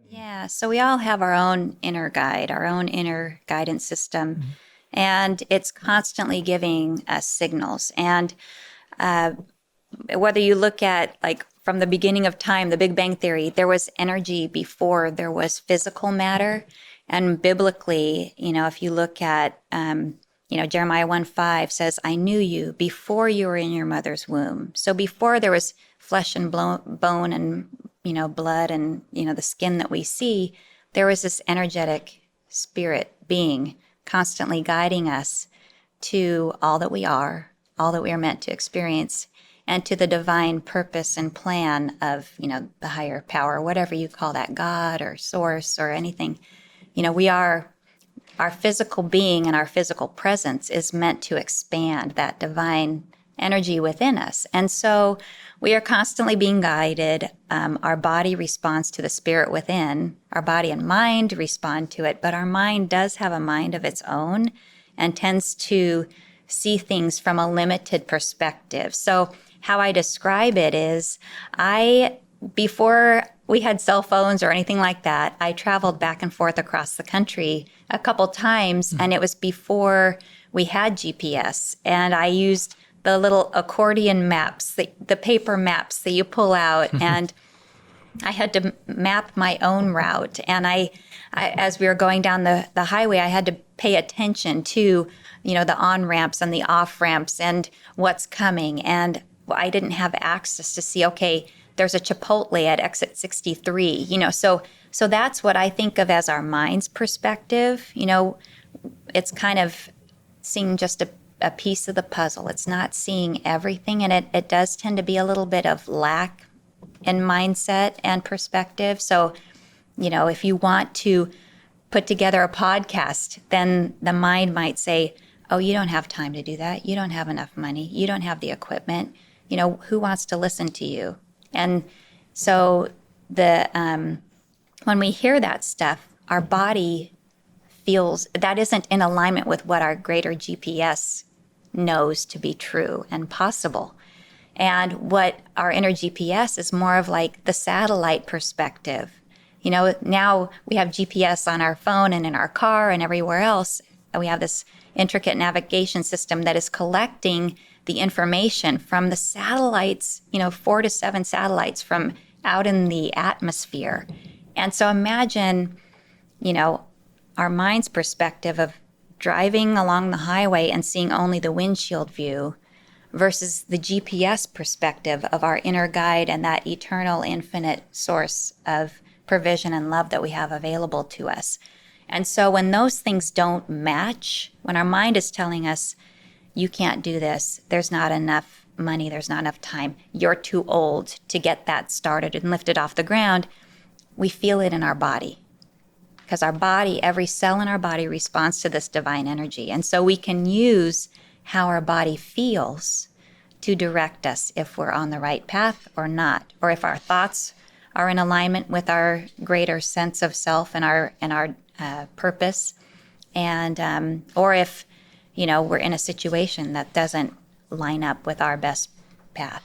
Yeah, so we all have our own inner guide, our own inner guidance system, Mhm. and it's constantly giving us signals. And uh, whether you look at like from the beginning of time, the Big Bang Theory, there was energy before there was physical matter. And biblically, if you look at, Jeremiah 1:5 says, I knew you before you were in your mother's womb. So before there was flesh and bone and, blood and, the skin that we see, there was this energetic spirit being constantly guiding us to all that we are, all that we are meant to experience, and to the divine purpose and plan of, the higher power, whatever you call that, God or source or anything. We are, our physical being and our physical presence is meant to expand that divine energy within us. And so we are constantly being guided. Our body responds to the spirit within. Our body and mind respond to it, but our mind does have a mind of its own and tends to see things from a limited perspective. So how I describe it is before we had cell phones or anything like that, I traveled back and forth across the country a couple times, and it was before we had GPS. And I used the little accordion maps, the paper maps that you pull out, and I had to map my own route. And as we were going down the highway, I had to pay attention to, the on ramps and the off ramps and what's coming. And I didn't have access to see, okay, there's a Chipotle at exit 63, so that's what I think of as our mind's perspective. It's kind of seeing just a piece of the puzzle. It's not seeing everything. And it does tend to be a little bit of lack in mindset and perspective. So, if you want to put together a podcast, then the mind might say, oh, you don't have time to do that. You don't have enough money. You don't have the equipment. Who wants to listen to you? And so when we hear that stuff, our body feels that isn't in alignment with what our greater GPS knows to be true and possible. And what our inner GPS is more of like the satellite perspective. Now we have GPS on our phone and in our car and everywhere else. And we have this intricate navigation system that is collecting the information from the satellites, 4 to 7 satellites from out in the atmosphere. And so imagine, our mind's perspective of driving along the highway and seeing only the windshield view versus the GPS perspective of our inner guide and that eternal, infinite source of provision and love that we have available to us. And so when those things don't match, when our mind is telling us, you can't do this, there's not enough money, there's not enough time, you're too old to get that started and lifted off the ground, we feel it in our body. Because our body, every cell in our body responds to this divine energy. And so we can use how our body feels to direct us if we're on the right path or not, or if our thoughts are in alignment with our greater sense of self and our purpose, and or if we're in a situation that doesn't line up with our best path.